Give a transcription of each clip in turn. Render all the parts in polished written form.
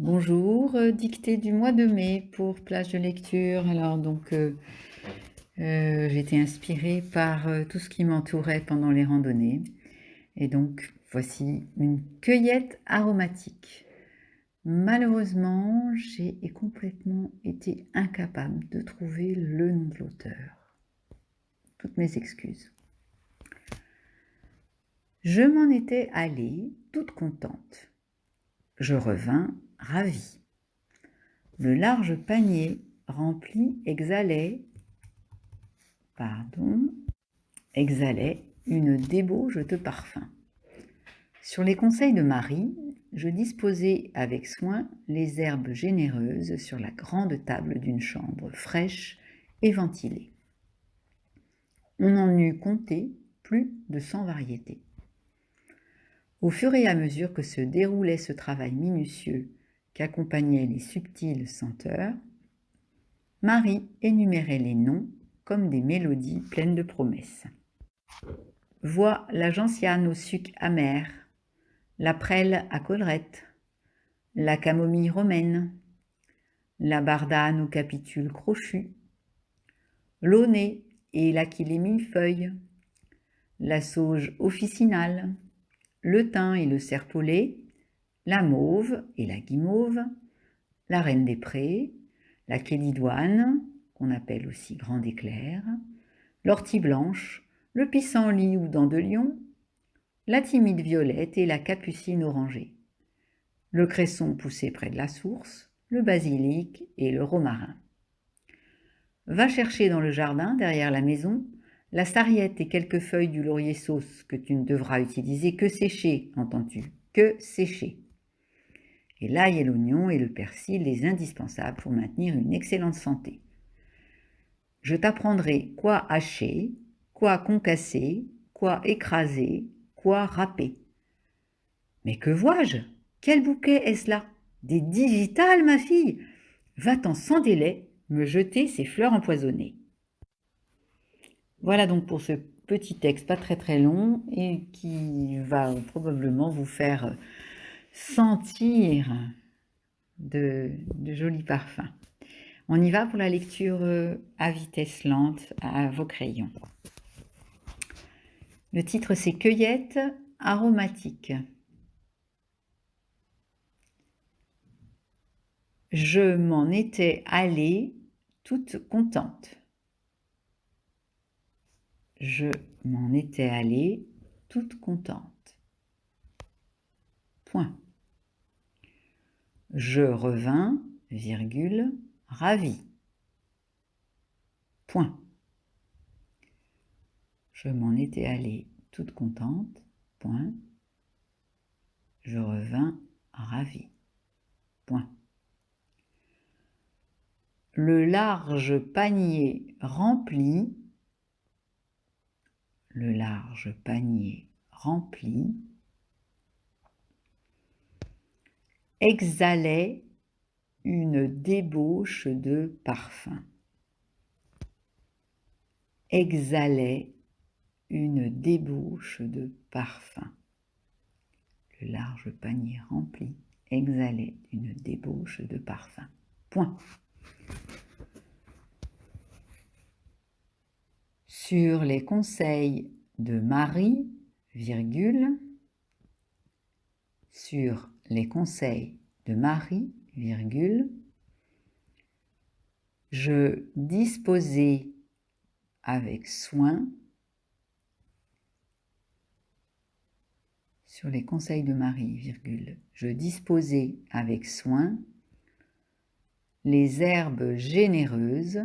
Bonjour, dictée du mois de mai pour plage de lecture. Alors j'ai été inspirée par tout ce qui m'entourait pendant les randonnées. Et donc voici une cueillette aromatique. Malheureusement, j'ai complètement été incapable de trouver le nom de l'auteur. Toutes mes excuses. Je m'en étais allée toute contente. Je revins ravie. Le large panier rempli exhalait une débauche de parfum. Sur les conseils de Marie, je disposai avec soin les herbes généreuses sur la grande table d'une chambre fraîche et ventilée. On en eut compté plus de 100 variétés. Au fur et à mesure que se déroulait ce travail minutieux qu'accompagnaient les subtiles senteurs, Marie énumérait les noms comme des mélodies pleines de promesses. Vois la gentiane au suc amer, la prêle à collerette, la camomille romaine, la bardane au capitule crochu, l'aunay et l'aquilée millefeuille, la sauge officinale, le thym et le serpolet, la mauve et la guimauve, la reine des prés, la kélidoine, qu'on appelle aussi grande éclair, l'ortie blanche, le pissenlit ou dent de lion, la timide violette et la capucine orangée, le cresson poussé près de la source, le basilic et le romarin. Va chercher dans le jardin, derrière la maison, la sarriette et quelques feuilles du laurier sauce que tu ne devras utiliser que séchées, entends-tu, que séchées. Et l'ail et l'oignon et le persil, les indispensables pour maintenir une excellente santé. Je t'apprendrai quoi hacher, quoi concasser, quoi écraser, quoi râper. Mais que vois-je? Quel bouquet est-ce là? Des digitales, ma fille? Va-t'en sans délai me jeter ces fleurs empoisonnées. Voilà donc pour ce petit texte pas très très long et qui va probablement vous faire sentir de jolis parfums. On y va pour la lecture à vitesse lente à vos crayons. Le titre c'est Cueillette aromatique. Je m'en étais allée toute contente. Je m'en étais allée toute contente. Point. Je revins, virgule, ravie. Point. Je m'en étais allée toute contente. Point. Je revins ravie. Point. Le large panier rempli, le large panier rempli, exhalait une débauche de parfum. Exhalait une débauche de parfum. Le large panier rempli exhalait une débauche de parfum. Point. Sur les conseils de Marie, virgule, sur les conseils de Marie, virgule, je disposais avec soin, sur les conseils de Marie, virgule, je disposais avec soin les herbes généreuses,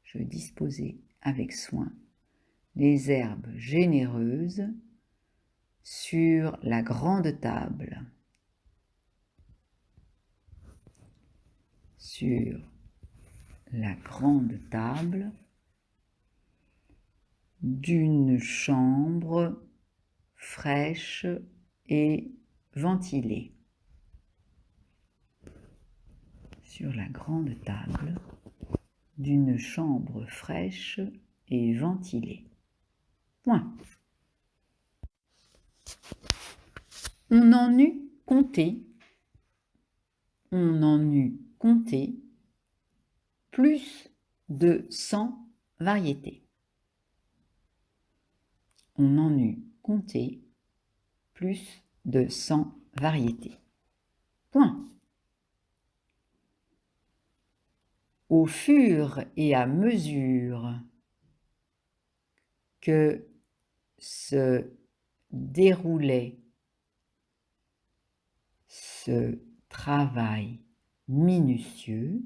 je disposais avec soin les herbes généreuses sur la grande table. Sur la grande table d'une chambre fraîche et ventilée. Sur la grande table d'une chambre fraîche et ventilée. Point. On en eut compté on en eût compté plus de 100 variétés. On en eût compté plus de 100 variétés. Point. Au fur et à mesure que se déroulait ce travail minutieux,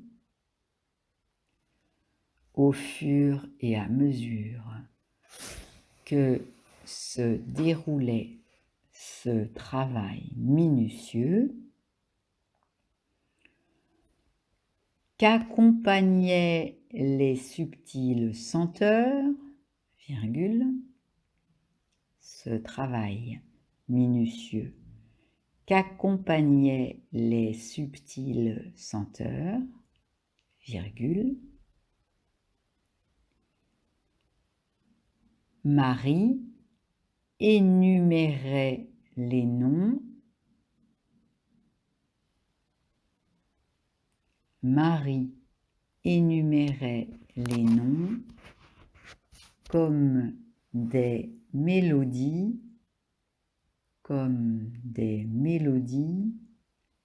au fur et à mesure que se déroulait ce travail minutieux, qu'accompagnaient les subtiles senteurs, virgule, ce travail minutieux, qu'accompagnaient les subtiles senteurs, virgule, Marie énumérait les noms. Marie énumérait les noms comme des mélodies,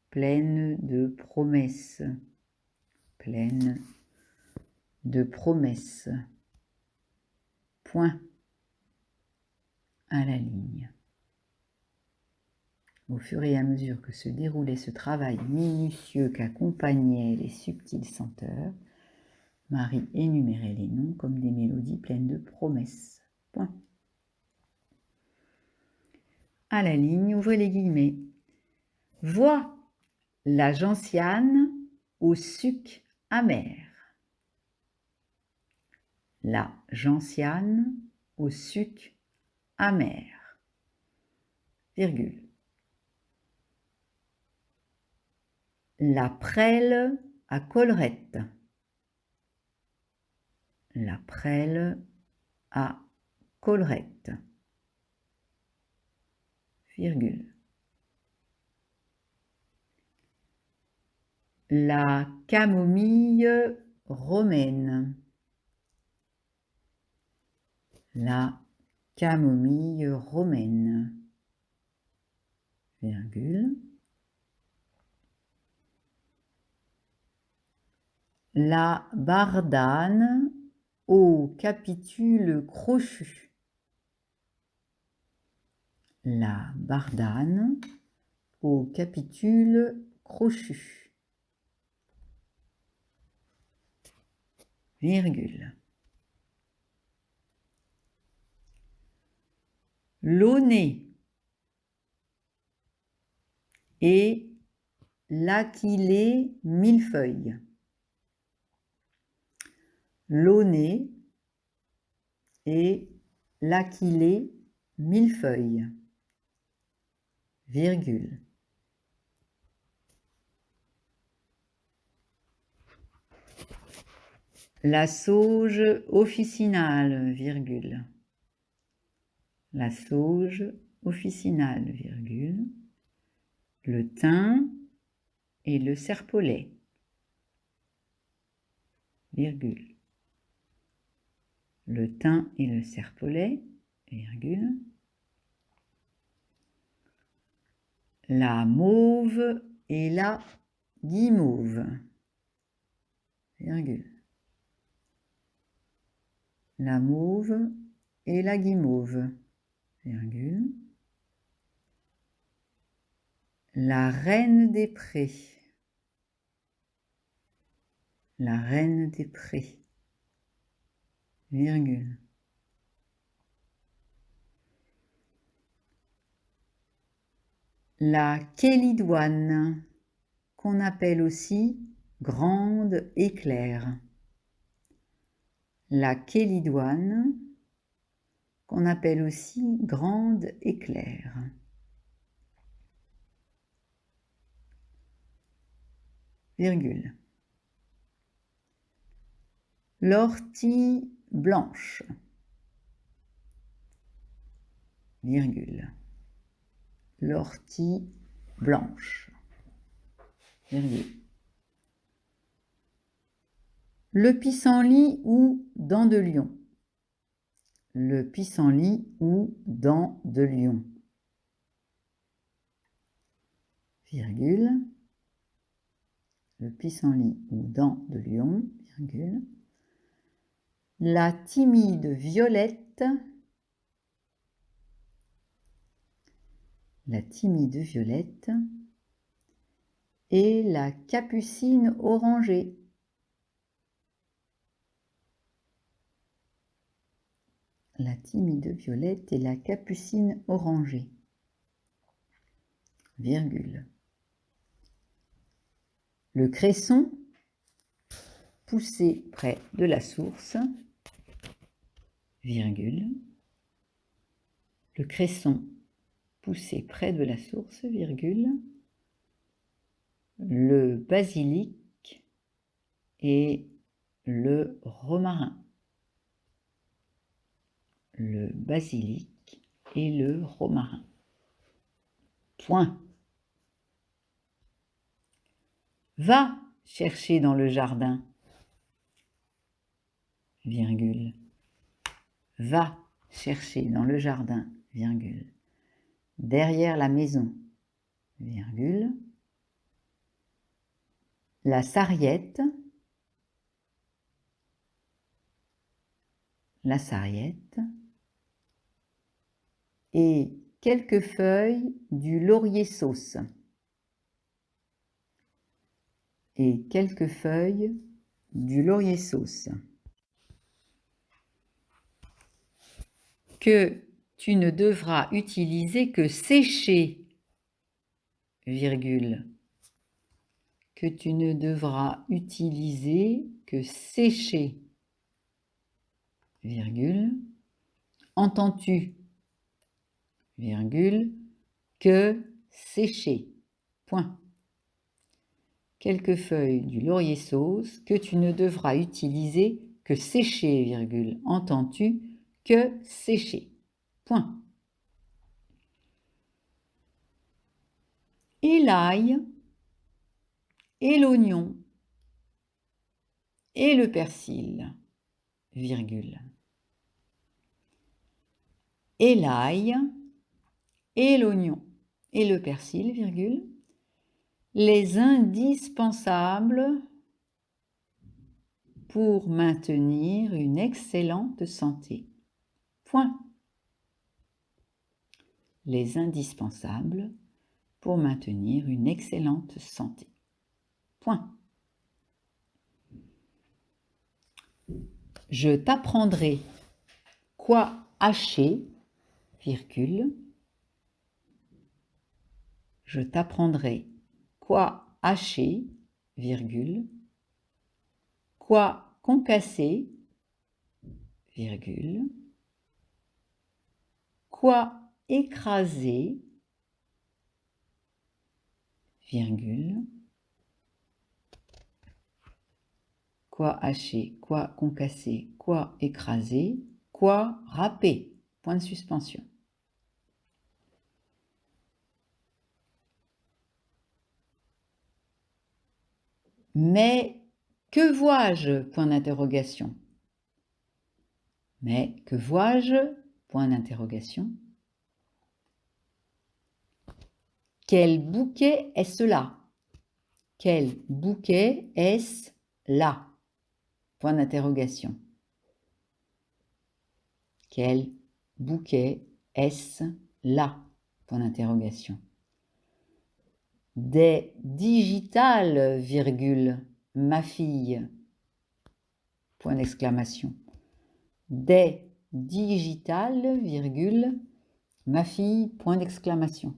pleines de promesses, pleines de promesses. Point à la ligne. Au fur et à mesure que se déroulait ce travail minutieux qu'accompagnaient les subtiles senteurs, Marie énumérait les noms comme des mélodies pleines de promesses. Point. À la ligne, ouvrez les guillemets. Vois la gentiane au suc amer. La gentiane au suc amer. Virgule. La prêle à collerette. La prêle à collerette. Virgule. La camomille romaine. La camomille romaine. Virgule. La bardane au capitule crochu. La bardane au capitule crochu. Virgule. L'aunay et l'aquilée millefeuille. L'aunay et l'aquilée millefeuille. Virgule. La sauge officinale, virgule. La sauge officinale, virgule. Le thym et le serpolet, virgule. Le thym et le serpolet, virgule. La mauve et la guimauve, virgule. La mauve et la guimauve, virgule. La reine des prés. La reine des prés, virgule. La kélidoine, qu'on appelle aussi grande éclair. La kélidoine, qu'on appelle aussi grande éclair. Virgule. L'ortie blanche, virgule. L'ortie blanche. virgule. Le pissenlit ou dent de lion. Le pissenlit ou dent de lion, virgule. Le pissenlit ou dent de lion, virgule. La timide violette. La timide violette et la capucine orangée. La timide violette et la capucine orangée, virgule. Le cresson poussé près de la source, virgule. Le cresson poussé près de la source, virgule. Le basilic et le romarin. Le basilic et le romarin. Point. Va chercher dans le jardin, virgule. Va chercher dans le jardin, virgule. Derrière la maison, virgule. La sarriette. La sarriette. Et quelques feuilles du laurier sauce. Et quelques feuilles du laurier sauce. Que tu ne devras utiliser que sécher, virgule. Que tu ne devras utiliser que sécher, virgule. Entends-tu, virgule, que sécher, point. Quelques feuilles du laurier sauce que tu ne devras utiliser que sécher, virgule. Entends-tu, que sécher, point. Et l'ail, et l'oignon, et le persil, virgule. Et l'ail, et l'oignon, et le persil, virgule. Les indispensables pour maintenir une excellente santé. Point. Les indispensables pour maintenir une excellente santé. Point. Je t'apprendrai quoi hacher, virgule. Je t'apprendrai quoi hacher, virgule. Quoi concasser, virgule. Quoi écraser, virgule. Quoi hacher, quoi concasser, quoi écraser, quoi râper, point de suspension. Mais que vois-je, point d'interrogation. Mais que vois-je, point d'interrogation. Quel bouquet est-ce là? Quel bouquet est-ce là? Point d'interrogation. Quel bouquet est-ce là? Point d'interrogation. Des digitales, virgule, ma fille. Point d'exclamation. Des digitales, virgule, ma fille, point d'exclamation.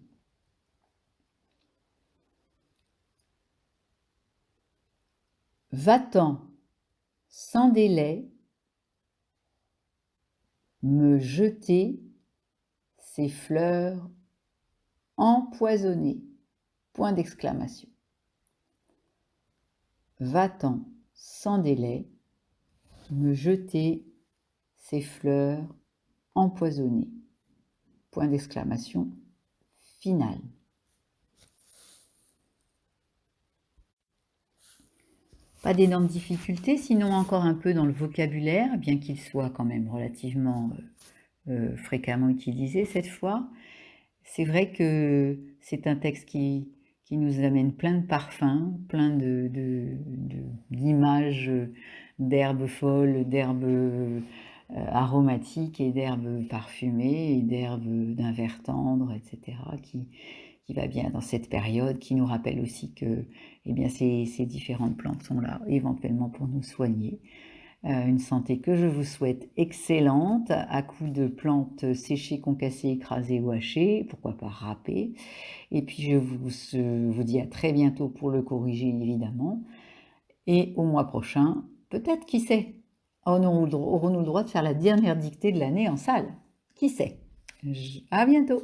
Va-t'en, sans délai, me jeter ces fleurs empoisonnées, point d'exclamation. Va-t'en, sans délai, me jeter ces fleurs empoisonnées, point d'exclamation finale. Pas d'énormes difficultés, sinon encore un peu dans le vocabulaire, bien qu'il soit quand même relativement fréquemment utilisé cette fois. C'est vrai que c'est un texte qui nous amène plein de parfums, plein d'images d'herbes folles, d'herbes aromatiques et d'herbes parfumées et d'herbes d'un vert tendre, etc., qui va bien dans cette période, qui nous rappelle aussi que eh bien, ces différentes plantes sont là éventuellement pour nous soigner. Une santé que je vous souhaite excellente, à coups de plantes séchées, concassées, écrasées ou hachées, pourquoi pas râpées. Et puis je vous dis à très bientôt pour le corriger évidemment. Et au mois prochain, peut-être, qui sait, aurons-nous le droit de faire la dernière dictée de l'année en salle? Qui sait? À bientôt!